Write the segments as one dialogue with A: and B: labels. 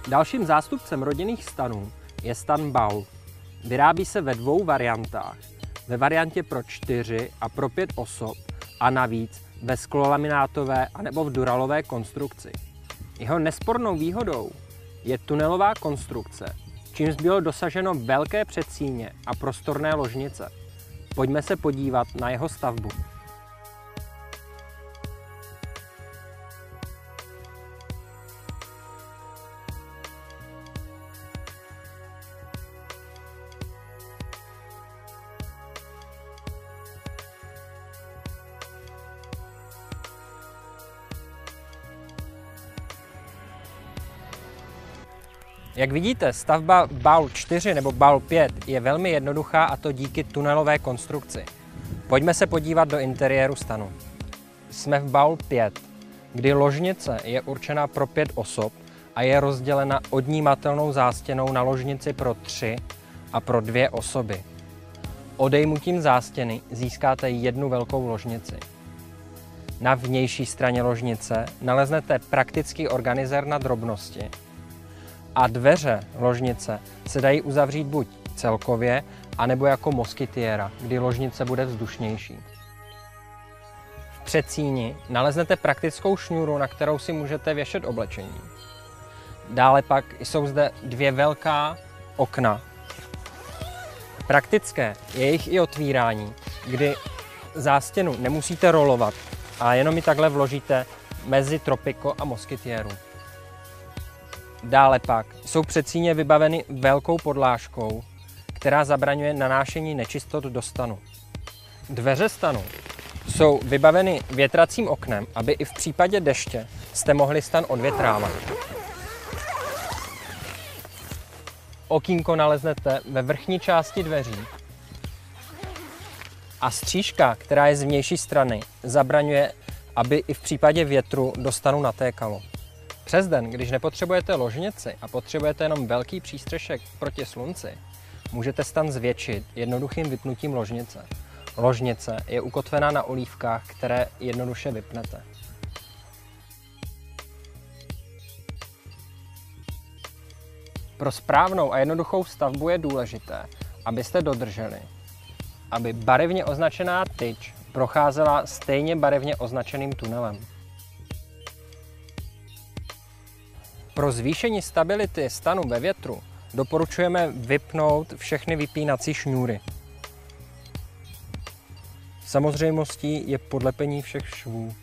A: Dalším zástupcem rodinných stanů je stan Baul. Vyrábí se ve dvou variantách. Ve variantě pro 4 a pro 5 osob a navíc ve sklolaminátové anebo v duralové konstrukci. Jeho nespornou výhodou je tunelová konstrukce, čímž bylo dosaženo velké předsíně a prostorné ložnice. Pojďme se podívat na jeho stavbu. Jak vidíte, stavba Baul 4 nebo Baul 5 je velmi jednoduchá, a to díky tunelové konstrukci. Pojďme se podívat do interiéru stanu. Jsme v Baul 5, kdy ložnice je určena pro 5 osob a je rozdělena odnímatelnou zástěnou na ložnici pro 3 a pro 2 osoby. Odejmutím zástěny získáte jednu velkou ložnici. Na vnější straně ložnice naleznete praktický organizér na drobnosti, a dveře ložnice se dají uzavřít buď celkově, anebo jako moskytiéra, kdy ložnice bude vzdušnější. V předsíni naleznete praktickou šňůru, na kterou si můžete věšet oblečení. Dále pak jsou zde 2 velká okna. Praktické je jejich i otvírání, kdy zástěnu nemusíte rolovat a jenom ji takhle vložíte mezi tropiko a moskytiéru. Dále pak jsou předsíně vybaveny velkou podlážkou, která zabraňuje nanášení nečistot do stanu. Dveře stanu jsou vybaveny větracím oknem, aby i v případě deště jste mohli stan odvětrávat. Okýnko naleznete ve vrchní části dveří a střížka, která je z vnější strany, zabraňuje, aby i v případě větru do stanu natékalo. Přes den, když nepotřebujete ložnici a potřebujete jenom velký přístřešek proti slunci, můžete stan zvětšit jednoduchým vypnutím ložnice. Ložnice je ukotvená na olívkách, které jednoduše vypnete. Pro správnou a jednoduchou stavbu je důležité, abyste dodrželi, aby barevně označená tyč procházela stejně barevně označeným tunelem. Pro zvýšení stability stanu ve větru doporučujeme vypnout všechny vypínací šňůry. Samozřejmostí je podlepení všech švů.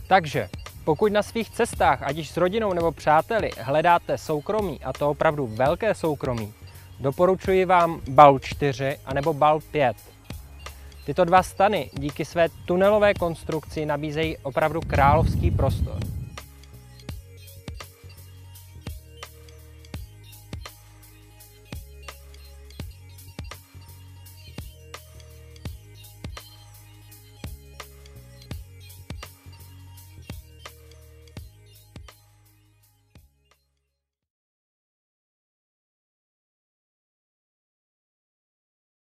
A: Takže, pokud na svých cestách, ať již s rodinou nebo přáteli, hledáte soukromí, a to opravdu velké soukromí, doporučuji vám Baul 4 anebo Baul 5. Tyto dva stany díky své tunelové konstrukci nabízejí opravdu královský prostor.